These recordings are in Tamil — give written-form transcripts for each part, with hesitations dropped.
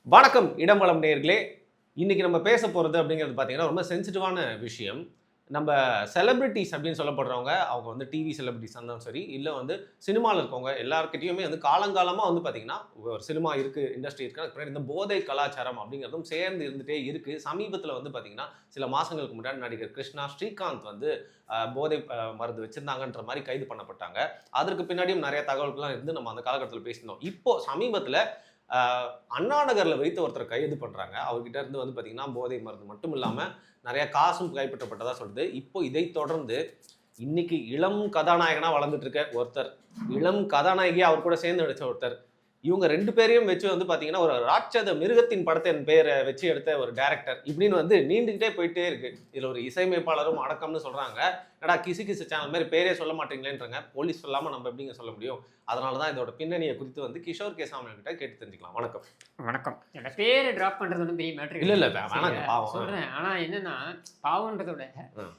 வணக்கம் இடம்பலம் நேயர்களே. இன்னைக்கு நம்ம பேச போகிறது அப்படிங்கிறது பார்த்தீங்கன்னா ரொம்ப சென்சிட்டிவான விஷயம். நம்ம செலிபிரிட்டிஸ் அப்படின்னு சொல்லப்படுறவங்க, அவங்க வந்து டிவி செலிபிரிட்டிஸா இருந்தாலும் சரி, இல்லை வந்து சினிமாவில் இருக்கவங்க எல்லாருக்கிட்டையுமே வந்து காலங்காலமாக வந்து பார்த்தீங்கன்னா, ஒரு சினிமா இருக்குது, இண்டஸ்ட்ரி இருக்குது. அதுக்கு பின்னாடி இந்த போதை கலாச்சாரம் அப்படிங்கிறதும் சேர்ந்து இருந்துகிட்டே இருக்குது. சமீபத்தில் வந்து பார்த்தீங்கன்னா, சில மாதங்களுக்கு முன்னாடி நடிகர் கிருஷ்ணா ஸ்ரீகாந்த் வந்து போதை மருந்து வச்சிருந்தாங்கன்ற மாதிரி கைது பண்ணப்பட்டாங்க. அதற்கு பின்னாடியும் நிறைய தகவல்கள்லாம் இருந்து நம்ம அந்த காலகட்டத்தில் பேசியிருந்தோம். இப்போ சமீபத்தில் அண்ணா நகர்ல வைத்து ஒருத்தரை கைது பண்றாங்க. அவர்கிட்ட இருந்து வந்து பார்த்தீங்கன்னா, போதை மருந்து மட்டும் இல்லாம, நெறைய காசும் கைப்பற்றப்பட்டதா சொல்லுது. இப்போ இதை தொடர்ந்து இன்னைக்கு இளம் கதாநாயகனா வளர்ந்துட்டு இருக்க ஒருத்தர், இளம் கதாநாயகியா அவர் கூட சேர்ந்து நடிச்ச ஒருத்தர். இவங்க 2 பேரையும் வச்சு வந்து பார்த்தீங்கன்னா, ஒரு ராட்சத மிருகத்தின் படத்தின் பெயர வச்சு எடுத்த ஒரு டைரக்டர். இப்படின்னு வந்து நீண்டுகிட்டே போயிட்டே இருக்கு. இதுல ஒரு இசையமைப்பாளரும் அடக்கம்னு சொல்றாங்க. என்னடா கிசு கிசு சேனல் மாரி பேரே சொல்ல மாட்டீங்களேன்றாங்க. போலீஸ் சொல்லாம நம்ம எப்படிங்க சொல்ல முடியும்? அதனால தான் இதோட பின்னணிய குறித்து வந்து கிஷோர் கே. சாமியல் கிட்ட கேட்டு தெரிஞ்சுக்கலாம். வணக்கம். வணக்கம். என்ன பேரு டிராப் பண்றது ஒண்ணும் பெரிய மேட்டர் இல்ல, இல்ல. இல்ல. வேணாங்க பாவம். சொல்றேன். ஆனா என்னன்னா, பாவம்ன்றத விட ம்.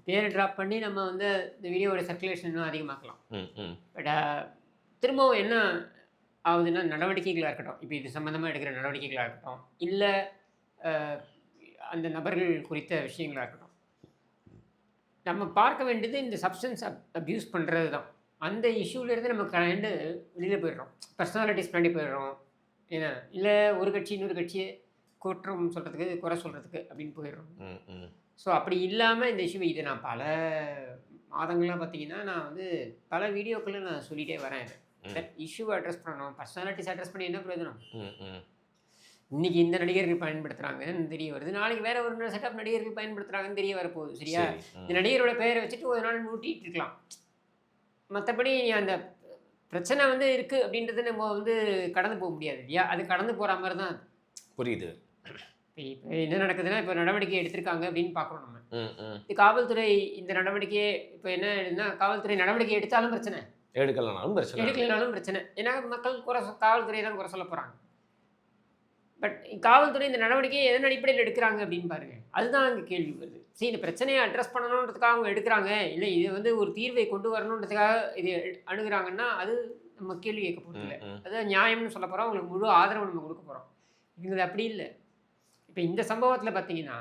பேரு டிராப் பண்ணி நம்ம வந்து இந்த வீடியோவோட சர்க்குலேஷன் இன்னும் அதிகமாக்கலாம். ம், ம். பட் திரும்பவும் என்ன ஆகுதுன்னா, நடவடிக்கைகளா இருக்கட்டும். இப்ப இது சம்மந்தமா எடுக்கிற நடவடிக்கைகளா இருக்கட்டும். இல்ல அ அந்த நபர்கள் குறித்த விஷயங்களா இருக்கட்டும். நம்ம பார்க்க வேண்டியது இந்த சப்ஸ்டன்ஸ் அப்யூஸ் பண்றது தான். அந்த இஷ்யூலேருந்து நம்ம கண்டு வெளியில போயிடுறோம். பர்சனாலிட்டிஸ் பின்னாடி போயிடுறோம். ஏன்னா, இல்ல ஒரு கட்சி இன்னொரு கட்சிய குற்றம் சொல்றதுக்கு, குறை சொல்றதுக்கு அப்படின்னு போயிடுறோம். ம், ம். ஸோ அப்படி இல்லாம இந்த இஷ்யூ இத நான் பல மாதங்களா பார்த்தீங்கன்னா, நான் வந்து பல வீடியோக்கள்ல நான் சொல்லிட்டே வரேன் இத. தட் இஷ்யூவ அட்ரஸ் பண்ணணும். பர்சனாலிட்டிஸ் அட்ரஸ் பண்ணி என்ன பிரயோஜனம்? ம், ம். இன்னைக்கு இந்த நடிகர்கள் பயன்படுத்துறாங்கன்னு தெரிய வருது. நாளைக்கு வேற ஒரு செட் ஆஃப் நடிகர்கள் பயன்படுத்துறாங்கன்னு தெரிய வரப்போகுது. சரியா? சரி. இந்த நடிகரோட பெயரை வச்சுட்டு ஒரு நாள் ஊட்டிட்டு இருக்கலாம். மத்தபடி அந்த பிரச்சனை வந்து இருக்கு அப்படின்றத நம்ம வந்து கடந்து போக முடியாது இல்லையா? அது கடந்து போற மாரி தான் அது. புரியுது. இப்ப என்ன நடக்குதுன்னா, இப்ப நடவடிக்கை எடுத்திருக்காங்க அப்படின்னு பார்க்குறோம் நம்ம. ம், ம். இது காவல்துறை இந்த நடவடிக்கையே இப்ப என்ன ஆயிடுதுன்னா, காவல்துறை நடவடிக்கை எடுத்தாலும் பிரச்சனை, எடுக்கலனாலும் பிரச்சனை இல்ல. எடுக்கலைனாலும் பிரச்சனை. ஏன்னா மக்கள் காவல்துறையை தான் குறை சொல்ல போறாங்க. பட் காவல்துறை இந்த நடவடிக்கையை எதன் அடிப்படையில் எடுக்கிறாங்க அப்படின்னு பாருங்க. அதுதான் அங்க கேள்வி வருது. சரி, இந்த பிரச்சனையை அட்ரஸ் பண்ணணுன்றதுக்காக அவங்க எடுக்கிறாங்க. இல்ல இது வந்து ஒரு தீர்வை கொண்டு வரணுன்றதுக்காக இது அணுகுறாங்கன்னா, அது நம்ம கேள்வி கேட்க போறதில்ல. ம், ம். அது நியாயம்னு சொல்ல போறோம். அவங்களுக்கு முழு ஆதரவு நம்ம கொடுக்க போறோம். இவங்க அப்படி இல்ல. இப்ப இந்த சம்பவத்துல பார்த்தீங்கன்னா,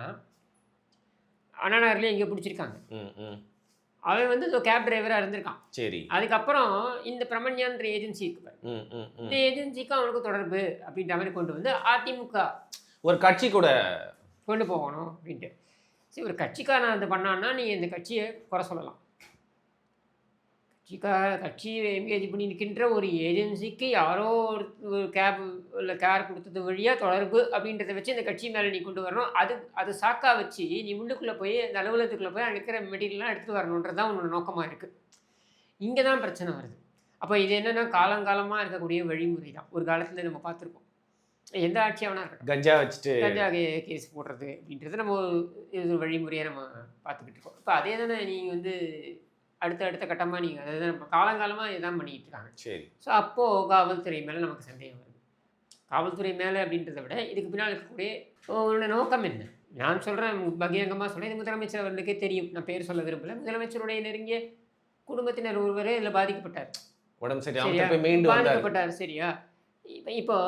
அண்ணா நகர்லயே எங்கேயோ பிடிச்சிருக்காங்க. ம், ம். அவன் வந்து ஏதோ கேப் டிரைவரா இருந்திருக்கான். சரி. அதுக்கப்புறம் இந்த பிரமண்யான்ற ஏஜென்சி இருக்கு பாரு. ம், ம், ம். இந்த ஏஜென்சிக்கும் அவனுக்கும் தொடர்பு அப்படின்ற மாரி கொண்டு வந்து அதிமுக ஒரு கட்சி கூட கொண்டு போகணும் அப்படின்ட்டு. சரி, ஒரு கட்சிக்காரன் அது பண்ணான்னா, நீ இந்த கட்சியை குறை சொல்லலாம். கட்சியை என்கேஜ் பண்ணி நிற்கின்ற ஒரு ஏஜென்சிக்கு யாரோ ஒரு கேப் இல்லை கார் கொடுத்தது வழியாக தொடர்பு அப்படின்றத வச்சு இந்த கட்சி மேலே நீ கொண்டு வரணும். அது சாக்கா வச்சு நீ உள்ளுக்குள்ளே போய் அந்த அலுவலகத்துக்குள்ளே போய் அங்கே இருக்கிற மெட்டீரியல்லாம் எடுத்துகிட்டு வரணுன்றது தான் உன்னோட நோக்கமாக இருக்குது. இங்கே தான் பிரச்சனை வருது. அப்போ இது என்னென்னா, காலங்காலமாக இருக்கக்கூடிய வழிமுறை தான். ஒரு காலத்தில் நம்ம பார்த்துருக்கோம். எந்த ஆட்சியாவனா இருக்கட்டும், கஞ்சா வச்சுட்டு கஞ்சா கேஸ் போடுறது அப்படின்றது நம்ம இது வழிமுறையாக நம்ம பார்த்துக்கிட்டு இருக்கோம். இப்போ அதே தானே நீங்கள் வந்து அடுத்த கட்டமாக நீங்கள் அதை தான் நம்ம காலங்காலமாக இதான் பண்ணிக்கிட்டு இருக்காங்க. சரி. ஸோ அப்போது காவல்துறை மேலே நமக்கு சந்தேகம் வருது. காவல்துறை மேலே அப்படின்றத விட இதுக்கு பின்னால் இருக்கக்கூடிய உங்களோட நோக்கம் என்ன? நான் சொல்கிறேன், பகிரங்கமாக சொல்கிறேன். இது முதலமைச்சர் அவர்களுக்கே தெரியும். நான் பேர் சொல்ல விரும்பலை. முதலமைச்சருடைய நெருங்கிய குடும்பத்தினர் ஒருவரே இதில் பாதிக்கப்பட்டார். உடம்பு சரியா? சரியா மீண்டும் வந்தார். பாதிக்கப்பட்டார். சரியா? இப்போ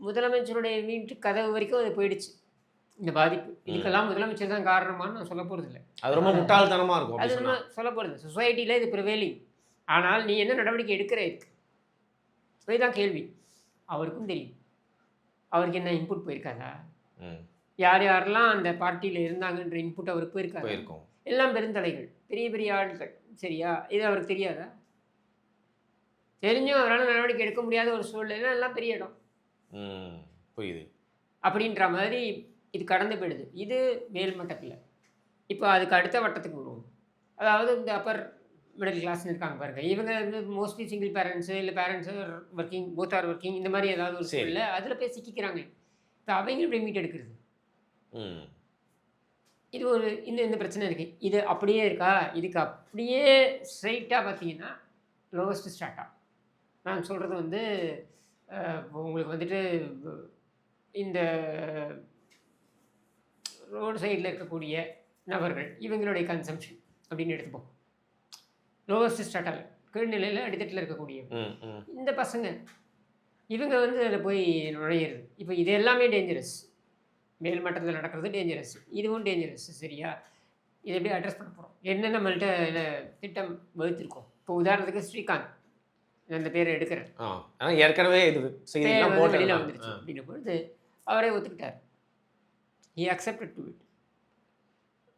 முதலமைச்சருடைய வீட்டு கதவு வரைக்கும் அது போயிடுச்சு, இந்த பாதிப்பு. இதுக்கெல்லாம் முதலமைச்சர் தான் காரணமான்னு நான் சொல்ல போகிறது இல்லை. அது ரொம்ப முட்டாள்தனமா இருக்கும். அது அப்படி நம்ம சொன்னா. சொல்ல போகிறது சொசைட்டியில் இது ப்ரிவேலிங். ஆனால் நீ என்ன நடவடிக்கை எடுக்கிற இருக்கு, இதுதான் கேள்வி. அவருக்கும் தெரியும். அவருக்கு என்ன இன்புட் போயிருக்காதா? ம். யார் யாரெல்லாம் அந்த பார்ட்டியில் இருந்தாங்கன்ற இன்புட் அவருக்கு போயிருக்காது. போயிருக்கும். எல்லாம் பெருந்தலைகள், பெரிய பெரிய ஆட்கள். சரியா? இது அவருக்கு தெரியாதா? தெரிஞ்சும் அவரால் நடவடிக்கை எடுக்க முடியாத ஒரு சூழ்நிலை. எல்லாம் பெரிய இடம் ம். புரியுது. அப்படின்ற மாதிரி இது கடந்து போயிடுது. இது மேல் மட்டத்தில். இப்போ அதுக்கு அடுத்த வட்டத்துக்கு வருவோம். அதாவது இந்த அப்பர் மிடில் கிளாஸ்னு இருக்காங்க பாருங்க. இவங்க வந்து மோஸ்ட்லி சிங்கிள் பேரண்ட்ஸு, இல்லை parents working, both are working, இந்த மாதிரி ஏதாவது ஒரு சரி. சூழ்நிலை அதில் போய் சிக்கிக்கிறாங்க. இப்போ அவங்க எப்படி மீட் எடுக்கிறது? ம். இது ஒரு இந்த பிரச்சனை இருக்குது. இது அப்படியே இருக்கா? இதுக்கு அப்படியே ஸ்ட்ரைட்டாக பார்த்தீங்கன்னா லோவஸ்ட் ஸ்டார்ட்டா. நான் சொல்கிறது வந்து உங்களுக்கு வந்துட்டு இந்த ரோடு சைடில் இருக்கக்கூடிய நபர்கள், இவங்களுடைய கன்சம்ஷன் அப்படின்னு எடுத்துப்போம். லோவஸ்ட் ஸ்டார்டால் கீழ்நிலையில் அடித்தட்டில் இருக்கக்கூடிய ம், ம். இந்த பசங்க இவங்க வந்து அதில் போய் நுழையிறது. இப்போ இது எல்லாமே டேஞ்சரஸ். மேல் மட்டத்தில் நடக்கிறது டேஞ்சரஸ், இதுவும் டேஞ்சரஸ். சரியா? இதை எப்படி அட்ரஸ் பண்ண போகிறோம்? என்ன நம்மள்ட்ட திட்டம் வகுத்திருக்கோம்? இப்போ உதாரணத்துக்கு ஸ்ரீகாந்த், நான் அந்த பேரை எடுக்கிறேன். ஆனால் ஏற்கனவே இது செய்திலாம் பேர் வந்து வெளியில் போட்டு வந்துருச்சு அப்படின்னும் பொழுது அவரே ஒத்துக்கிட்டார். He accepted to it.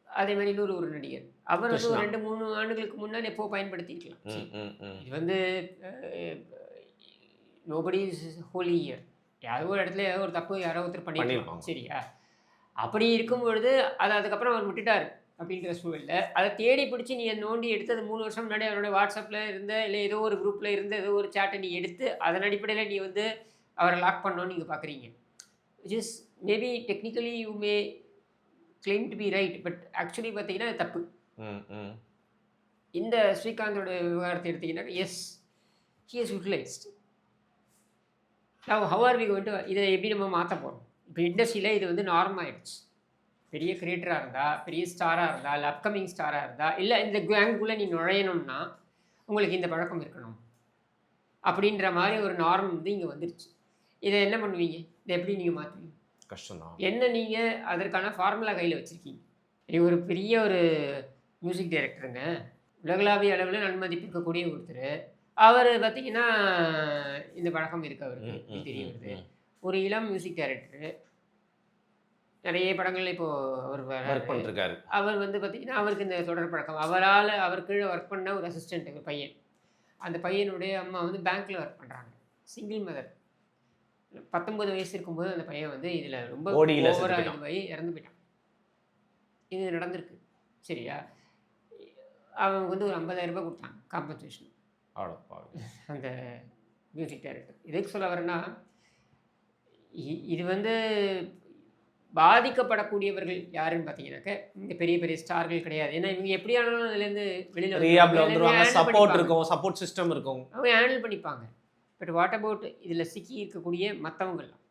அதே மாதிரி இன்னொரு ஒரு நடிகர், அவர் வந்து ஒரு 2-3 ஆண்டுகளுக்கு முன்னாடி எப்போ பயன்படுத்திக்கலாம். இது வந்து நோபடி இஸ் ஹோலி இயர். யாரோ ஒரு இடத்துல ஏதோ ஒரு தப்பு யாரோ ஒருத்தர் பண்ணியிருப்பாங்க. சரியா? அப்படி இருக்கும் பொழுது அதை அதுக்கப்புறம் அவர் விட்டுட்டார் அப்படின்ற சூழலில் அதை தேடி பிடிச்சி நீ நோண்டி எடுத்து அது 3 வருஷம் முன்னாடி அவரோட வாட்ஸ்அப்பில் இருந்த இல்லை ஏதோ ஒரு குரூப்பில் இருந்த ஏதோ ஒரு சேட்டை நீ எடுத்து அதன் அடிப்படையில் நீ வந்து அவரை லாக் பண்ணணும்னு நீங்கள் பார்க்குறீங்க. Which is maybe technically you may claim to be right, but actually பார்த்தீங்கன்னா அது தப்பு. இந்த ஸ்ரீகாந்தோட விவகாரத்தை எடுத்தீங்கன்னா yes, he is utilised. How are we going to இதை எப்படி நம்ம மாற்ற போகிறோம்? இப்போ இண்டஸ்ட்ரியில் இது வந்து நார்மல் ஆகிடுச்சு. பெரிய கிரியேட்டராக இருந்தால், பெரிய ஸ்டாராக இருந்தால், இல்லை அப்கமிங் ஸ்டாராக இருந்தால், இல்லை இந்த கேங்குக்குள்ளே நீ நுழையணும்னா உங்களுக்கு இந்த பழக்கம் இருக்கணும் அப்படின்ற மாதிரி ஒரு நார்ம் வந்து இங்கே வந்துருச்சு. இதை என்ன பண்ணுவீங்க? இதை எப்படி நீங்கள் மாற்றுவீங்க? கஷ்டம்தான். என்ன நீங்கள் அதற்கான ஃபார்முலா கையில் வச்சுருக்கீங்க? ஒரு பெரிய ஒரு மியூசிக் டைரக்டருங்க, உலகளாவிய அளவில் நன்மதிப்பு இருக்கக்கூடிய ஒருத்தர். அவர் பார்த்தீங்கன்னா இந்த பழக்கம் இருக்குது அவருக்கு தெரிய வருது. ஒரு இளம் மியூசிக் டைரக்டரு, நிறைய படங்கள் இப்போது அவர் ஒர்க் பண்ணிருக்காரு. அவர் வந்து பார்த்திங்கன்னா அவருக்கு இந்த தொடர் பழக்கம். அவரால் அவர் கீழே ஒர்க் பண்ண ஒரு அசிஸ்டண்ட் பையன், அந்த பையனுடைய அம்மா வந்து பேங்க்கில் ஒர்க் பண்ணுறாங்க. Single mother. 19 வயசு இருக்கும்போது அந்த பையன் வந்து இதில் ரொம்ப ஓவராக இதுவாகி இறந்து போயிட்டான். இது நடந்திருக்கு. சரியா? அவங்க வந்து ஒரு 50,000 ரூபாய் கொடுத்தாங்க காம்பன்சேஷன் அந்த மியூசிக் டைரக்டர். எதுக்கு சொல்ல வரேன்னா, இது வந்து பாதிக்கப்படக்கூடியவர்கள் யாருன்னு பார்த்தீங்கன்னாக்க இந்த பெரிய பெரிய ஸ்டார்கள் கிடையாது. ஏன்னா இவங்க எப்படி ஆனாலும் அதுலேருந்து வெளியில் சப்போர்ட் இருக்கும், சப்போர்ட் சிஸ்டம் இருக்கும், அவங்க ஹேண்டில் பண்ணிப்பாங்க. பட் வாட் அபவுட் இதில் சிக்கி இருக்கக்கூடிய மற்றவங்கள்லாம்,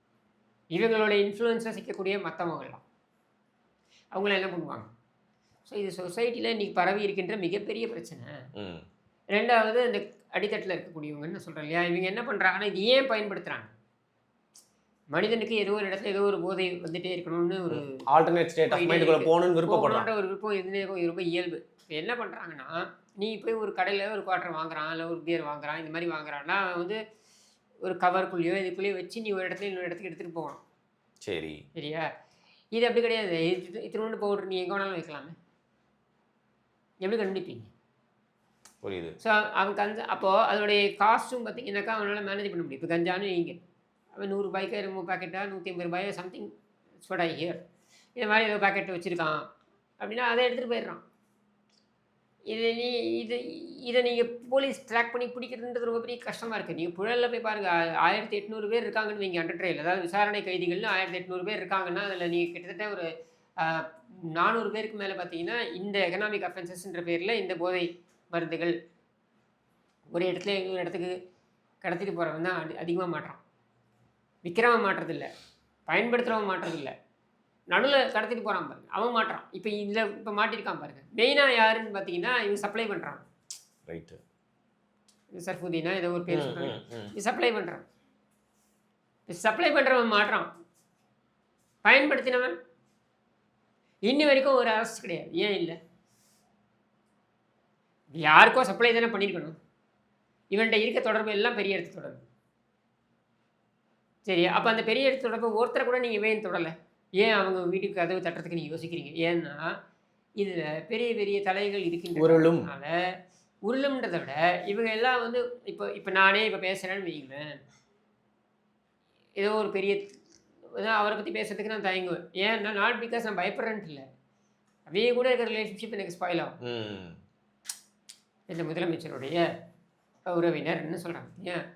இவங்களோட இன்ஃப்ளூயன்ஸாக சிக்கக்கூடிய மற்றவங்கள்லாம், அவங்களாம் என்ன பண்ணுவாங்க? ஸோ இது சொசைட்டியில் இன்றைக்கி பரவி இருக்கின்ற மிகப்பெரிய பிரச்சனை. ரெண்டாவது இந்த அடித்தட்டில் இருக்கக்கூடியவங்கன்னு சொல்கிறேன் இல்லையா, இவங்க என்ன பண்ணுறாங்கன்னா இது ஏன் பயன்படுத்துகிறாங்க? மனிதனுக்கு ஏதோ ஒரு இடத்துல ஏதோ ஒரு போதை வந்துட்டே இருக்கணும்னு ஒரு ஆல்டர்னேட் ஸ்டேட் ஆஃப் மைண்டுக்குள்ள போகணும்னு விருப்பப்படுறாங்க. ஒரு விருப்பம் இது ரொம்ப இயல்பு. இப்போ என்ன பண்ணுறாங்கன்னா, நீ போய் ஒரு கடையில் ஒரு குவார்ட்டர் வாங்குறான், இல்லை ஒரு பியர் வாங்குறான், இந்த மாதிரி வாங்குறான்னா வந்து ஒரு கவருக்குள்ளேயோ இதுக்குள்ளேயோ வச்சு நீ ஒரு இடத்துல இன்னொரு இடத்துக்கு எடுத்துகிட்டு போகணும். சரி, சரியா? இது அப்படி கிடையாது. இத்தினோண்டு பவுடர் நீ எங்கே வேணாலும் வைக்கலாமே, எப்படி கண்டுபிடிப்பீங்க? புரியுது. ஸோ அவன் கஞ்சா, அப்போது அதோடைய காஸ்ட்டும் பார்த்தீங்கன்னாக்கா அவனால் மேனேஜ் பண்ண முடியும். இப்போ கஞ்சான்னு நீங்கள் அவன் 100 ரூபாய்க்கு 2 பாக்கெட்டாக 150 ரூபாய் சம்திங் ஸ்வட் ஐ ஹியர், இந்த மாதிரி ஏதோ பாக்கெட் வச்சுருக்கான் அப்படின்னா அதை எடுத்துகிட்டு போயிடுறான். இதை நீங்கள் போலீஸ் ட்ராக் பண்ணி பிடிக்கிறதுன்றது ரொம்ப பெரிய கஷ்டமாக இருக்குது. நீங்கள் புழலில் போய் பாருங்கள், 1800 பேர் இருக்காங்கன்னு வைங்க அண்டர் ட்ரையல், அதாவது விசாரணை கைதிகள்னு 1800 பேர் இருக்காங்கன்னா அதில் நீங்கள் கிட்டத்தட்ட ஒரு 400 பேருக்கு மேலே பார்த்தீங்கன்னா இந்த எக்கனாமிக் அஃபென்சஸ்ன்ற பேரில் இந்த போதை மருந்துகள் ஒரு இடத்துல இன்னொரு இடத்துக்கு கடத்திட்டு போகிறவன் தான் அதிகமாக மாட்டுறான். விற்கிறவன் மாட்டுறதில்ல, பயன்படுத்துகிறவன் மாட்டுறதில்ல, நடுவில் கடத்திட்டு போகிறான் பாருங்க, அவன் மாட்டுறான். இப்போ இதில் இப்போ மாட்டியிருக்கான் பாருங்க. மெயினாக யாருன்னு பார்த்தீங்கன்னா இவங்க சப்ளை பண்ணுறான். ரைட்டு, சர்ஃபுதீனா ஏதோ ஒரு பேர் சொல்கிறாங்க, இது சப்ளை பண்ணுறான். சப்ளை பண்ணுறவன் மாட்டுறான், பயன்படுத்தினவன் இன்னி வரைக்கும் ஒரு அரெஸ்ட் கிடையாது. ஏன் இல்லை? யாருக்கோ சப்ளை தானே பண்ணியிருக்கணும். இவன்கிட்ட இருக்க தொடர்பு எல்லாம் பெரிய இடத்து தொடர்பு. சரி, அப்போ அந்த பெரிய இடத்து தொடர்பு ஒருத்தரை கூட நீங்கள் வேன் தொடலை. ஏன் அவங்க வீட்டுக்கு கதவு தட்டுறதுக்கு நீங்கள் யோசிக்கிறீங்க? ஏன்னா இதில் பெரிய பெரிய தலைகள் இருக்கின்றனால உருளும்ன்றதை விட இவங்க எல்லாம் வந்து இப்போ நானே இப்போ பேசுகிறேன்னு வைங்களேன், ஏதோ ஒரு பெரிய அவரை பற்றி பேசுறதுக்கு நான் தயங்குவேன். ஏன்னா நாட் பிகாஸ் நான் பயப்படுறேன்ட்டு இல்லை, அவையே கூட இருக்கிற ரிலேஷன்ஷிப் எனக்கு ஸ்பாயில் ஆகும். இந்த முதலமைச்சருடைய உறவினர்னு சொல்கிறாங்க, ஏன்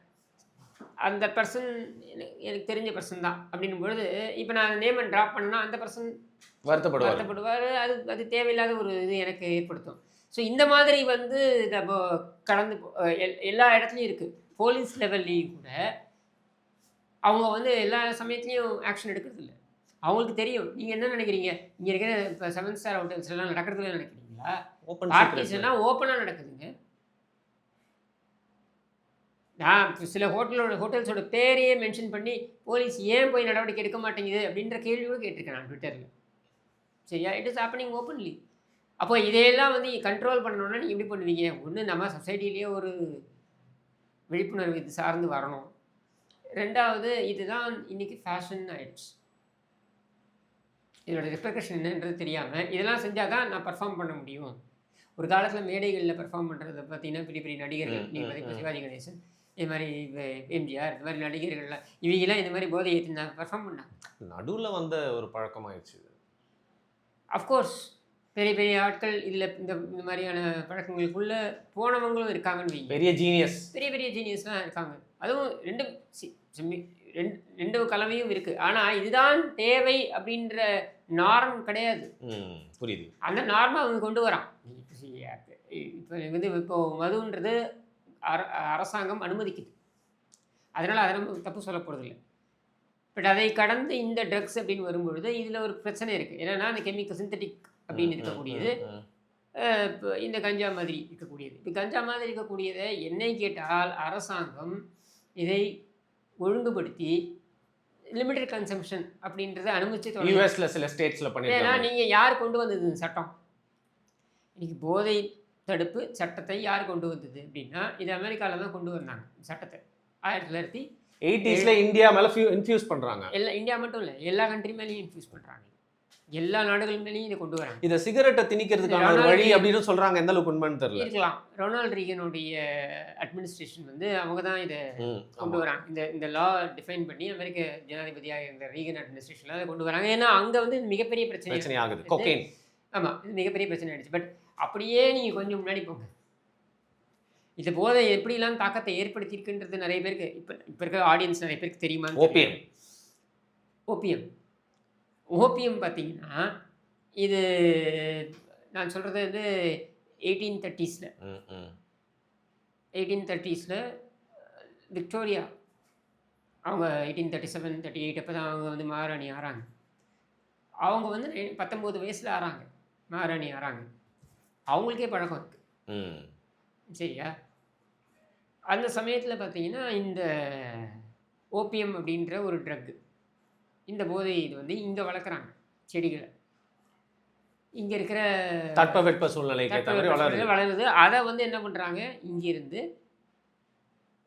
அந்த பர்சன் எனக்கு தெரிஞ்ச பர்சன் தான் அப்படின்னும் பொழுது இப்போ நான் நேம் அண்ட் ட்ராப் பண்ணால் அந்த பர்சன் வருத்தப்படுவார். அது தேவையில்லாத ஒரு இது எனக்கு ஏற்படுத்தும். ஸோ இந்த மாதிரி வந்து நம்ம கடந்து எல்லா இடத்துலையும் இருக்குது. போலீஸ் லெவல்லையும் கூட அவங்க வந்து எல்லா சமயத்துலேயும் ஆக்ஷன் எடுக்கிறது இல்லை. அவங்களுக்கு தெரியும். நீங்கள் என்ன நினைக்கிறீங்க, இங்கே இருக்கிற இப்போ 7 ஸ்டார் ஹோட்டல்ஸ் எல்லாம் நடக்கிறதுல நினைக்கிறீங்களா? பார்ட்டிஸ் எல்லாம் ஓப்பனாக நடக்குதுங்க. நான் சில ஹோட்டல்ஸோட பேரையே மென்ஷன் பண்ணி போலீஸ் ஏன் போய் நடவடிக்கை எடுக்க மாட்டேங்குது அப்படின்ற கேள்வி கூட கேட்டிருக்கேன் நான் ட்விட்டரில். சரியா? It is happening openly. அப்போ இதையெல்லாம் வந்து கண்ட்ரோல் பண்ணணும்னா நீங்கள் எப்படி பண்ணுவீங்க? ஒன்று நம்ம சொசைட்டிலேயே ஒரு விழிப்புணர்வு இது சார்ந்து வரணும். 2வது இதுதான் இன்றைக்கி ஃபேஷன் ஆயிடுச்சு. இதோட ரிப்ரிகஷன் என்னன்றது தெரியாமல் இதெல்லாம் செஞ்சால் தான் நான் பர்ஃபார்ம் பண்ண முடியும். ஒரு காலத்தில் மேடைகளில் பெர்ஃபார்ம் பண்ணுறத பார்த்தீங்கன்னா பெரிய பெரிய நடிகர்கள், நீங்கள் பார்த்தீங்கன்னா சிவாஜி கணேசன், இது மாதிரி எம்ஜிஆர், இந்த மாதிரி நடிகர்கள்லாம் இவங்கெல்லாம் இந்த மாதிரி போதை ஏற்றினா பெர்ஃபார்ம் பண்ணாங்க. நடுவில் வந்த ஒரு பழக்கமாயிடுச்சு. அஃப்கோர்ஸ் பெரிய பெரிய ஆட்கள் இதில் இந்த இந்த மாதிரியான பழக்கங்களுக்குள்ளே போனவங்களும் இருக்காங்கன்னு வைங்க. பெரிய ஜீனியஸ், பெரிய பெரிய ஜீனியஸ்லாம் இருக்காங்க. அதுவும் ரெண்டு கலவையும் இருக்குது. ஆனால் இதுதான் தேவை அப்படின்ற நார்ம் கிடையாது. புரியுது. அந்த நார்மை அவங்க கொண்டு வரான். இப்போ வந்து மதுன்றது அரசாங்கம் அனுமதிக்குது, அதனால் அதை நம்ம தப்பு சொல்ல போகிறதில்ல. பட் அதை கடந்து இந்த ட்ரக்ஸ் அப்படின்னு வரும்பொழுது இதில் ஒரு பிரச்சனை இருக்குது. என்னென்னா அந்த கெமிக்கல் சிந்தட்டிக் அப்படின்னு இருக்கக்கூடியது, இப்போ இந்த கஞ்சா மாதிரி இருக்கக்கூடியது. இப்போ கஞ்சா மாதிரி இருக்கக்கூடியதை என்னை கேட்டால் அரசாங்கம் இதை ஒழுங்குபடுத்தி லிமிட்டட் கன்சம்ஷன் அப்படின்றத அனுமதிச்சு யூஎஸ்ல சில ஸ்டேட்ஸில் பண்ணிருக்காங்க. ஏன்னா நீங்கள் யார் கொண்டு வந்தது இந்த சட்டம்? இன்றைக்கி போதை தடுப்பு சட்டத்தை யார் கொண்டு வந்தது அப்படின்னா இது அமெரிக்காவில் தான் கொண்டு வந்தாங்க சட்டத்தை. 1980s இந்தியா மேலே இன்ஃபியூஸ் பண்ணுறாங்க. இந்தியா மட்டும் இல்லை, எல்லா கண்ட்ரி மேலேயும் இன்ஃபியூஸ் பண்ணுறாங்க. எல்லா நாடுகள் மேலேயும் இதை கொண்டு வராங்க. இதை சிகரெட்டை திணிக்கிறதுக்கான ஒரு வழி அப்படின்னு சொல்கிறாங்க. எந்த அளவுக்கு உண்மைன்னு தெரியல. இருக்கலாம். ரொனால்ட் ரீகனுடைய அட்மினிஸ்ட்ரேஷன் வந்து அவங்க தான் இதை கொண்டு வராங்க. இந்த லா டிஃபைன் பண்ணி அமெரிக்க ஜனாதிபதியாக இருந்த ரீகன் அட்மினிஸ்ட்ரேஷனில் அதை கொண்டு வராங்க. ஏன்னா அங்கே வந்து மிகப்பெரிய பிரச்சனை ஆகுது, கொக்கைன். ஆமாம், இது மிகப்பெரிய பிரச்சனை ஆயிடுச்சு. பட் அப்படியே நீங்கள் கொஞ்சம் முன்னாடி போங்க, இந்த போதை எப்படிலாம் தாக்கத்தை ஏற்படுத்தியிருக்குன்றது நிறைய பேருக்கு இப்போ இருக்க ஆடியன்ஸ் நிறைய பேருக்கு தெரியுமா? ஓபிஎம் பார்த்தீங்கன்னா இது நான் சொல்கிறது வந்து 1830s விக்டோரியா அவங்க 1837 38 அப்போ தான் அவங்க வந்து மகாராணி ஆறாங்க. அவங்க வந்து 19 வயசில் ஆறாங்க, மகாராணி ஆறாங்க. அவங்களுக்கே பழக்கம் இருக்குது. சரியா? அந்த சமயத்தில் பார்த்தீங்கன்னா இந்த ஓபிஎம் அப்படின்ற ஒரு ட்ரக்கு, இந்த போதை இது வந்து இங்கே வளர்க்குறாங்க செடிகளை. இங்கே இருக்கிற தட்பவெட்ப சூழ்நிலை வளருது. அதை வந்து என்ன பண்ணுறாங்க, இங்கிருந்து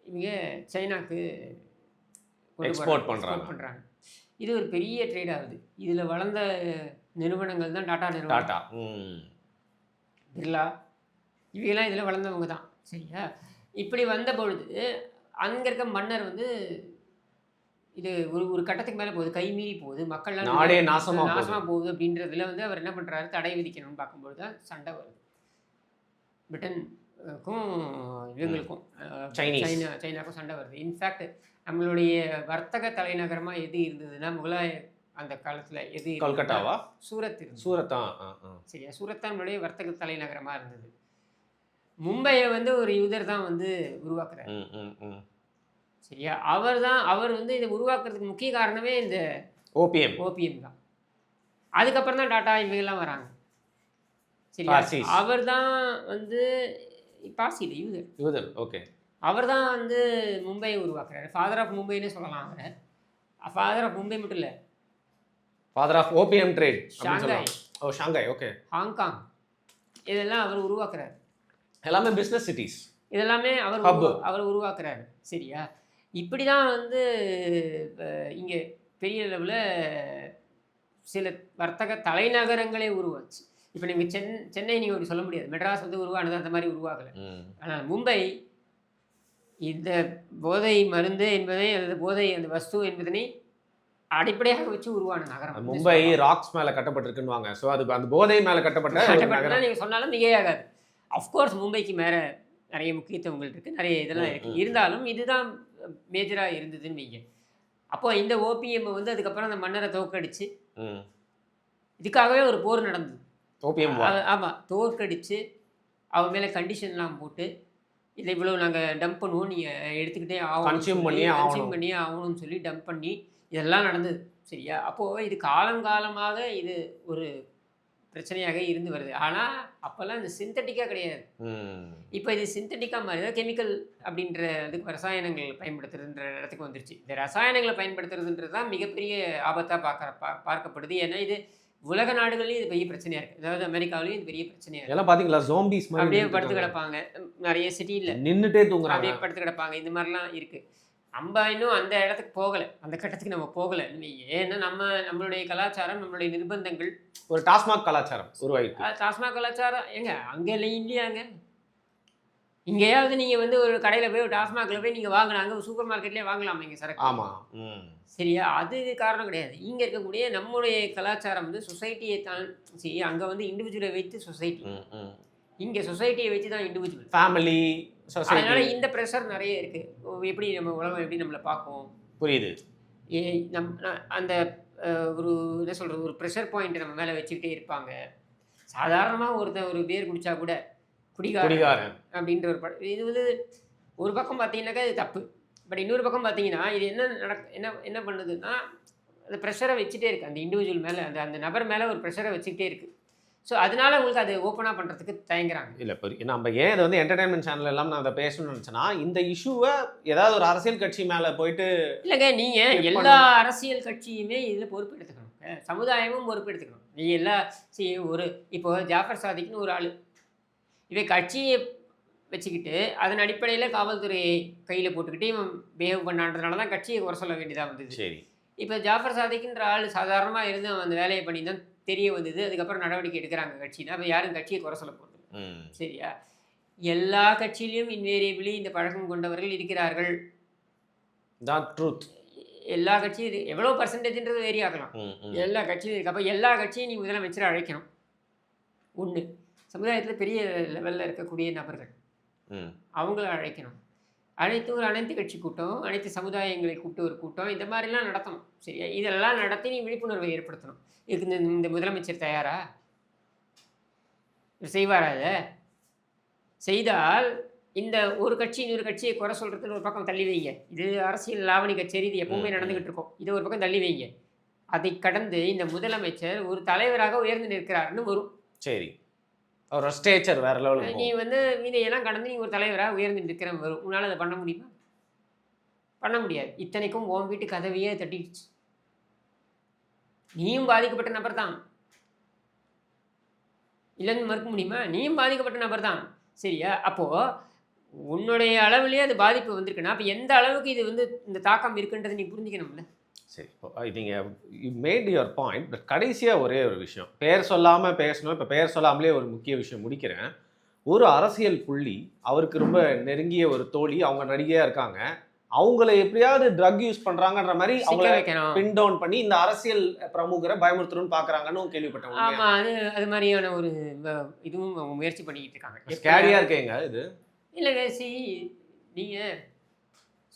இவங்க சைனாக்கு எக்ஸ்போர்ட் பண்ணுறாங்க. இது ஒரு பெரிய ட்ரேட் ஆகுது. இதில் வளர்ந்த நிறுவனங்கள் தான் டாடா நிறுவனம், பிர்லா, இவையெல்லாம் இதில் வளர்ந்தவங்க தான். சரியா? இப்படி வந்த பொழுது அங்கே இருக்க மன்னர் வந்து இது ஒரு கட்டத்துக்கு மேலே போகுது, கைமீறி போகுது, மக்கள்லாம் நாடே நாசமாக போகுது அப்படின்றதுல வந்து அவர் என்ன பண்ணுறாரு, தடை விதிக்கணும்னு பார்க்கும்போது தான் சண்டை வருது. பிரிட்டனுக்கும் இவங்களுக்கும் சைனாக்கும் சண்டை வருது. இன்ஃபேக்ட் நம்மளுடைய வர்த்தக தலைநகரமாக எது இருந்ததுன்னா முகலாய அந்த காலத்தில் எது, கல்கட்டாவா, சூரத்தா. சரியா? சூரத் நம்மளுடைய வர்த்தக தலைநகரமாக இருந்தது. மும்பையை வந்து ஒரு யூதர் தான் வந்து உருவாக்குறாரு. சரியா? அவர் வந்து இதை உருவாக்குறதுக்கு முக்கிய காரணமே இந்த ஓபிஎம் தான். அதுக்கப்புறம் தான் டாடா இவங்கெல்லாம் வராங்க. சரியா? அவர் தான் வந்து பார்சி யூதர். ஓகே. அவர் தான் வந்து மும்பையை உருவாக்குறாரு. ஃபாதர் ஆஃப் மும்பைன்னு சொல்லலாம் அவரை. ஃபாதர் ஆஃப் மும்பை மட்டும் இல்லை, father of opium trade. Shanghai, okay, Hong Kong, இதெல்லாம் அவர் உருவாக்குறாரு. எல்லாமே பிஸ்னஸ் சிட்டிஸ், இதெல்லாமே அவர் உருவாக்குறாரு. சரியா? இப்படி தான் வந்து இங்கே பெரிய அளவில் சில வர்த்தக தலைநகரங்களே உருவாச்சு. இப்போ நீங்கள் சென்னை நீங்கள் அப்படி சொல்ல முடியாது, மெட்ராஸ் வந்து உருவானது அந்த மாதிரி உருவாகலை. ஆனால் மும்பை இந்த போதை மருந்து என்பதை அல்லது போதை அந்த வஸ்து என்பதனை அடிப்படையாக வச்சு உருவான நகரம். மும்பை ராக்ஸ் மேலே கட்டப்பட்டிருக்குன்னு. ஸோ அது அந்த போதை மேலே கட்டப்பட்ட நீங்கள் சொன்னாலும் மிகையாகாது. அஃப்கோர்ஸ் மும்பைக்கு மேலே நிறைய முக்கியத்துவங்கள் இருக்குது, நிறைய இதெல்லாம் இருக்குது. இருந்தாலும் இதுதான் மேஜராக இருந்ததுன்னு வைங்க. அப்போ இந்த ஓபிஎம் வந்து அதுக்கப்புறம் அந்த மன்னரை தோற்கடிச்சு, இதுக்காகவே ஒரு போர் நடந்தது. ஆமாம், தோற்கடிச்சு அவன் மேலே கண்டிஷன்லாம் போட்டு இதை இவ்வளோ நாங்கள் டம்ப் பண்ணுவோம், நீங்கள் எடுத்துக்கிட்டே கன்சியூம் பண்ணியே ஆகணும்னு சொல்லி டம்ப் பண்ணி இதெல்லாம் நடந்தது. சரியா? அப்போது இது காலங்காலமாக இது ஒரு பிரச்சனையாக இருந்து வருது. ஆனால் அப்போல்லாம் இந்த சிந்தட்டிக்காக கிடையாது. ம். இப்போ இது சிந்தட்டிக்காக மாறி தான் கெமிக்கல் அப்படின்ற அதுக்கு ரசாயனங்கள் பயன்படுத்துறதுன்ற இடத்துக்கு வந்துருச்சு. இந்த ரசாயனங்களை பயன்படுத்துறதுன்றது தான் மிகப்பெரிய ஆபத்தாக பார்க்கப்படுது. ஏன்னா இது உலக நாடுகள்லேயும் இது பெரிய பிரச்சனையாக இருக்குது. அதாவது அமெரிக்காவிலையும் இது பெரிய பிரச்சனையாக இருக்குது. எல்லாம் பார்த்தீங்களா ஜோம்பிஸ் மாதிரி அப்படியே படுத்து கிடப்பாங்க. நிறைய சிட்டியில் நின்றுட்டே தூங்குறாங்க. அப்படியே படுத்து கிடப்பாங்க. இந்த மாதிரிலாம் இருக்குது. நம்ம இன்னும் அந்த இடத்துக்கு போகலை, அந்த கட்டத்துக்கு நம்ம போகலை. ஏன்னா நம்மளுடைய கலாச்சாரம், நம்மளுடைய நிர்பந்தங்கள், ஒரு டாஸ்மாக் கலாச்சாரம் உருவாயிருக்கு. டாஸ்மாக் கலாச்சாரம் எங்க அங்கே இல்லை, இல்லையாங்க. இங்கேயாவது நீங்கள் வந்து ஒரு கடையில் போய் ஒரு டாஸ்மாகில் போய் நீங்கள் வாங்கினாங்க, ஒரு சூப்பர் மார்க்கெட்லேயே வாங்கலாமா இங்கே சரக்கு? ஆமாம். சரியா? அது காரணம் கிடையாது. இங்கே இருக்கக்கூடிய நம்முடைய கலாச்சாரம் வந்து சொசைட்டியை தான். சரி, அங்கே வந்து இண்டிவிஜுவலை வைத்து சொசைட்டி, இங்கே சொசைட்டியை வச்சு தான் இண்டிவிஜுவல் ஃபேமிலி சொசைட்டி. அதனால இந்த ப்ரெஷர் நிறைய இருக்கு. எப்படி நம்ம உலகம் எப்படி நம்மளை பார்க்கும், புரியுது. அந்த ஒரு என்ன சொல்றது, ஒரு ப்ரெஷர் பாயிண்ட் நம்ம மேலே வச்சுக்கிட்டே இருப்பாங்க. சாதாரணமாக ஒரு பேர் குடிச்சா கூட குடிகாரன் அப்படின்ற ஒரு இது வந்து ஒரு பக்கம் பார்த்தீங்கன்னாக்கா இது தப்பு. பட் இன்னொரு பக்கம் பார்த்தீங்கன்னா இது என்ன பண்ணுதுன்னா, அந்த ப்ரெஷரை வச்சுட்டே இருக்குது அந்த இண்டிவிஜுவல் மேலே, அந்த நபர் மேலே ஒரு ப்ரெஷரை வச்சுக்கிட்டே இருக்குது. ஸோ அதனால உங்களுக்கு அது ஓப்பனாக பண்ணுறதுக்கு தயங்குறாங்க. இல்லை, இப்போ நம்ம ஏன் இதை வந்து என்டர்டைன்மெண்ட் சேனல் எல்லாம் நான் அதை பேசணும்னு நினச்சேன்னா, இந்த இஷ்யூவை ஏதாவது ஒரு அரசியல் கட்சி மேலே போயிட்டு இல்லைங்க, நீங்கள் எல்லா அரசியல் கட்சியுமே இதில் பொறுப்பு எடுத்துக்கணும். சமுதாயமும் பொறுப்பு எடுத்துக்கணும். நீங்கள் இப்போ ஜாஃபர் சாதிக்னு ஒரு ஆள் இவன் கட்சியை வச்சுக்கிட்டு அதன் அடிப்படையில் காவல்துறையை கையில் போட்டுக்கிட்டு இவன் பிஹேவ் பண்ணான்றதுனால தான் கட்சியை குறை சொல்ல வேண்டியதாக வந்தது. சரி, இப்போ ஜாஃபர் சாதிக்ன்ற ஆள் சாதாரணமாக இருந்து அந்த வேலையை பண்ணி தான் தெரிய வந்தது. அதுக்கப்புறம் நடவடிக்கை எடுக்கிறாங்க கட்சினா, அப்போ யாரும் கட்சியை குறை சொல்ல போகிறது சரியா? எல்லா கட்சியிலையும் இன்வேரியபிளி இந்த பழக்கம் கொண்டவர்கள் இருக்கிறார்கள். எல்லா கட்சியும் எவ்வளோ பர்சன்டேஜ்ன்றது வேரி ஆகலாம். எல்லா கட்சியும் இருக்கு. அப்போ எல்லா கட்சியும் நீ முதலமைச்சரை அழைக்கணும். ஒன்று, சமுதாயத்தில் பெரிய லெவலில் இருக்கக்கூடிய நபர்கள் அவங்கள அழைக்கணும். அனைத்து ஒரு அனைத்து கட்சி கூட்டம், அனைத்து சமுதாயங்களை கூப்பிட்டு ஒரு கூட்டம், இந்த மாதிரிலாம் நடத்தணும் சரியா? இதெல்லாம் நடத்தி நீ விழிப்புணர்வை ஏற்படுத்தணும். இதுக்கு இந்த முதலமைச்சர் தயாரா? செய்வாரா? அதை செய்தால் இந்த ஒரு கட்சி இன்னொரு கட்சியை குறை சொல்கிறதுன்னு ஒரு பக்கம் தள்ளி வைங்க. இது அரசியல் லாவணி கச்சேரி, இது எப்பவுமே நடந்துகிட்டு இருக்கும். இதை ஒரு பக்கம் தள்ளி வைங்க. அதை கடந்து இந்த முதலமைச்சர் ஒரு தலைவராக உயர்ந்து நிற்கிறாருன்னு வரும். சரி, ஒரு ஸ்டேச்சர் வேற லெவலில் நீ வந்து இதையெல்லாம் கடந்து நீ ஒரு தலைவராக உயர்ந்து நிற்கிற வரும். உன்னால் அதை பண்ண முடியுமா? பண்ண முடியாது. இத்தனைக்கும் உன் வீட்டு கதவையே தட்டிடுச்சு. நீயும் பாதிக்கப்பட்ட நபர் தான், இல்லைன்னு மறுக்க முடியுமா? நீயும் பாதிக்கப்பட்ட நபர் தான் சரியா? அப்போது உன்னுடைய அளவுலேயே அது பாதிப்பு வந்திருக்குன்னா அப்போ எந்த அளவுக்கு இது வந்து இந்த தாக்கம் இருக்குன்றதை நீ புரிஞ்சுக்கணும்ல. சரி, இப்போ நீங்கள் you mat your point. But கடைசியாக ஒரே ஒரு விஷயம், பெயர் சொல்லாமல் பேசணும். இப்போ பெயர் சொல்லாமலே ஒரு முக்கிய விஷயம் முடிக்கிறேன். ஒரு அரசியல் புள்ளி, அவருக்கு ரொம்ப நெருங்கிய ஒரு தோழி, அவங்க நடிகையாக இருக்காங்க, அவங்கள எப்படியாவது ட்ரக் யூஸ் பண்ணுறாங்கன்ற மாதிரி அவங்கள பின் டவுன் பண்ணி இந்த அரசியல் பிரமுகரை பயமுறுத்தணும்னு பார்க்குறாங்கன்னு கேள்விப்பட்டேன். ஆமாம், அது மாதிரியான ஒரு இதுவும் அவங்க முயற்சி பண்ணிக்கிட்டு இருக்காங்க. ஸ்கேரியாக இருக்கேங்க இது. இல்லைங்க, நீங்கள்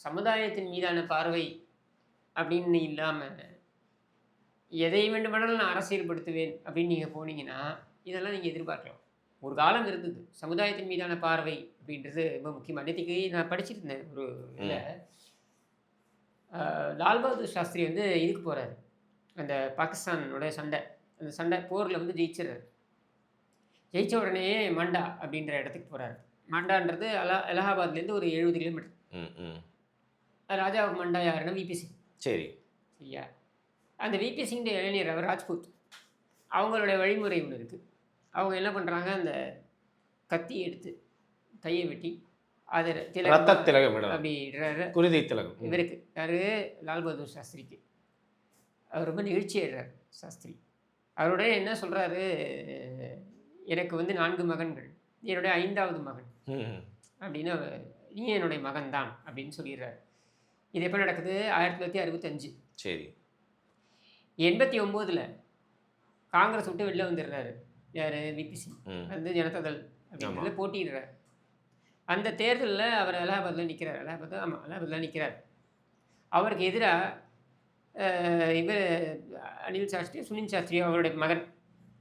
சமுதாயத்தின் மீதான பார்வை அப்படின்னு இல்லாமல் எதை வேண்டுமானாலும் நான் அரசியல்படுத்துவேன் அப்படின்னு நீங்கள் போனீங்கன்னா இதெல்லாம் நீங்கள் எதிர்பார்க்கலாம். ஒரு காலம் இருந்தது சமுதாயத்தின் மீதான பார்வை அப்படின்றது ரொம்ப முக்கியமாக. நேற்றுக்கு நான் படிச்சிருந்தேன் ஒரு இதில், லால் பகதூர் சாஸ்திரி வந்து இதுக்கு போகிறாரு, அந்த பாகிஸ்தானோட அந்த சண்டை போரில் வந்து ஜெயிச்சிடறாரு. ஜெயித்த உடனே மண்டா அப்படின்ற இடத்துக்கு போகிறாரு. மண்டான்றது அலகாபாத்லேருந்து ஒரு 70 கிலோமீட்டர். ராஜா மண்டா யாருன்னா விபி சிங். சரி சரியா? அந்த விபி சிங் இளைஞர் அவர் ராஜ்பூத், அவங்களுடைய வழிமுறை ஒன்று இருக்குது. அவங்க என்ன பண்ணுறாங்க, அந்த கத்தி எடுத்து கையை வெட்டி அதை திலகம் அப்படின்றாரு. குருதி திலகம் இவருக்கு யார், லால் பகதூர் சாஸ்திரிக்கு. அவர் ரொம்ப நிகழ்ச்சி ஆயிடுறார் சாஸ்திரி. அவருடைய என்ன சொல்கிறாரு, எனக்கு வந்து 4 மகன்கள், என்னுடைய 5வது மகன் அப்படின்னு, நீ என்னுடைய மகன் தான் அப்படின்னு சொல்லிடுறாரு. இது எப்போ நடக்குது, 1965. சரி, 89 காங்கிரஸ் விட்டு வெளில வந்துடுறாரு. யார், விபி சிங் வந்து ஜனதாதள் அப்படின்றத போட்டிடுறார். அந்த தேர்தலில் அவர் அலகாபாத்தில் நிற்கிறார். அலகாபாத்தில் நிற்கிறார். அவருக்கு எதிராக இவர் அனில் சாஸ்திரி, சுனில் சாஸ்திரி அவருடைய மகன்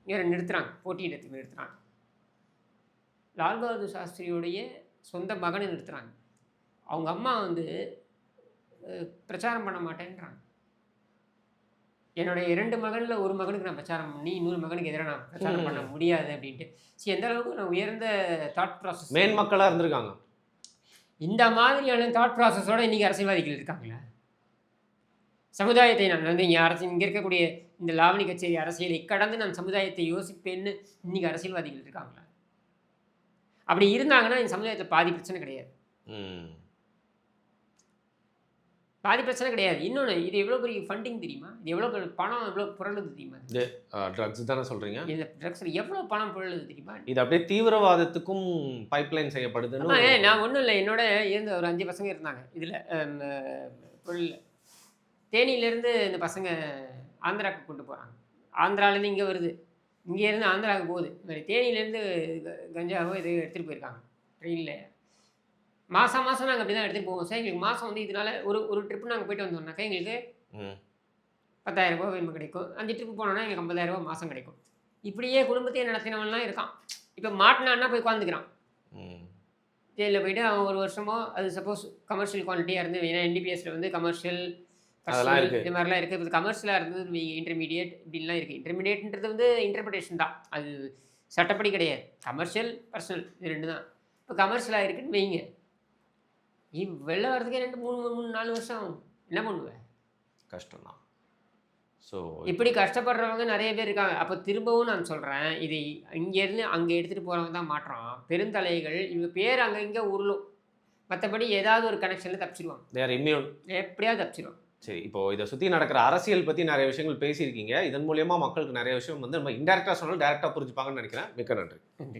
இவரை போட்டியிடத்துக்கு நிறுத்துகிறாங்க. லால் பகதூர் சாஸ்திரியுடைய சொந்த மகனை நிறுத்துகிறாங்க. அவங்க அம்மா வந்து பிரச்சாரம் பண்ண மாட்டேன்றாங்க. என்னுடைய 2 மகன்ல ஒரு மகனுக்கு நான் பிரச்சாரம் பண்ணி, இன்னொரு மகனுக்கு எதிரா நான் பிரச்சாரம் பண்ண முடியாது அப்படின்ட்டு. எந்த அளவுக்கு நான் உயர்ந்த தாட் ப்ராசஸ் மேன்மக்களா இருந்திருக்காங்க. இந்த மாதிரியான தாட் ப்ராசஸோட இன்னைக்கு அரசியல்வாதிகள் இருக்காங்களா? சமுதாயத்தை நான் வந்து இங்க இருக்கக்கூடிய இந்த லாவணி கச்சேரி அரசியலை கடந்து நான் சமுதாயத்தை யோசிப்பேன்னு இன்னைக்கு அரசியல்வாதிகள் இருக்காங்களா? அப்படி இருந்தாங்கன்னா இந்த சமுதாயத்துல பாதி பிரச்சனை கிடையாது. ம். பாதி பிரச்சனை கிடையாது. இன்னொன்னு இது எவ்வளோ பெரிய ஃபண்டிங் தெரியுமா? இது எவ்வளோ பெரிய பணம் எவ்வளோ புரளுது தெரியுமா? இது ட்ரக்ஸ் தானே சொல்றீங்க? இந்த ட்ரக்ஸ்ல எவ்வளோ பணம் புரளுது தெரியுமா? இது அப்படியே தீவிரவாதத்துக்கும் பைப்லைன் செய்யப்படுதுன்னு ஆமாங்க. நான் ஒண்ணும் இல்ல. என்னோட இருந்த ஒரு 5 பசங்க இருந்தாங்க. இதுல பொருள்ல. தேனியிலேருந்து இந்த பசங்க ஆந்திராவுக்கு கொண்டு போறாங்க. ஆந்திராலேருந்து இங்க வருது. இங்கேருந்து ஆந்திராவுக்கு போகுது. இந்த மாரி தேனியிலேருந்து கஞ்சாவோ எதையோ எடுத்துட்டு போயிருக்காங்க. ட்ரெயின்ல. மாசம் மாசம் நாங்க அப்படி தான் எடுத்துட்டு போவோம். சார் எங்களுக்கு மாசம் வந்து இதனால ஒரு ட்ரிப் நாங்க போயிட்டு வந்தோம்னாக்கா எங்களுக்கு ம். ரூ. 10,000 வேணுமா கிடைக்கும். 5 ட்ரிப் போனோம்னா எங்களுக்கு ரூ. 50,000 மாசம் கிடைக்கும். இப்படியே குடும்பத்தையே நடத்தினவன்லாம் இருக்கான். இப்ப மாட்டுனான்னா போய் உட்காந்துக்கிறான். ம். ஜெயில்ல போயிட்டு அவன் ஒரு வருஷமோ அது சப்போஸ் கமர்ஷியல் குவாலிட்டியா இருந்து ஏன்னா NDPSல வந்து கமர்ஷியல், அதெல்லாம் பர்சனல் இருக்கு. இது மாதிரிலாம் இருக்கு. இப்போ கமர்ஷியலா இருந்தது இன்டர்மீடியேட் இப்படிலாம் இருக்கு. இன்டர்மீடியேட்ன்றது வந்து இன்டர்பிரேஷன் தான். அது சட்டப்படி கிடையாது. கமர்ஷியல், பர்சனல் இது 2 தான். இப்போ கமர்ஷியலா இருக்குன்னு வைங்க. நீ வெளில வர்றதுக்கே 2, 3, 4 வருஷம் ஆகும். என்ன பண்ணுவ? கஷ்டம் தான். ஸோ இப்படி கஷ்டப்படுறவங்க நிறைய பேர் இருக்காங்க. அப்போ திரும்பவும் நான் சொல்றேன், இதை இங்கேருந்து அங்கே எடுத்துட்டு போறவங்க தான் மாற்றம். பெருந்தலைகள் இவங்க பேர் அங்க இங்க உருளும். மற்றபடி ஏதாவது ஒரு கனெக்ஷன்ல தப்பிச்சிருவாங்க. தேர் இம்யூன். எப்படியாவது தப்பிச்சிருவாங்க. சரி, இப்போ இதை சுற்றி நடக்கிற அரசியல் பற்றி நிறைய விஷயங்கள் பேசியிருக்கீங்க. இதன் மூலியமா மக்களுக்கு நிறைய விஷயம் வந்து நம்ம இன்டெரக்டாக சொன்னாலும் டேரெக்டாக புரிஞ்சுப்பாங்கன்னு நினைக்கிறேன். மிக்க நன்றி. நன்றி.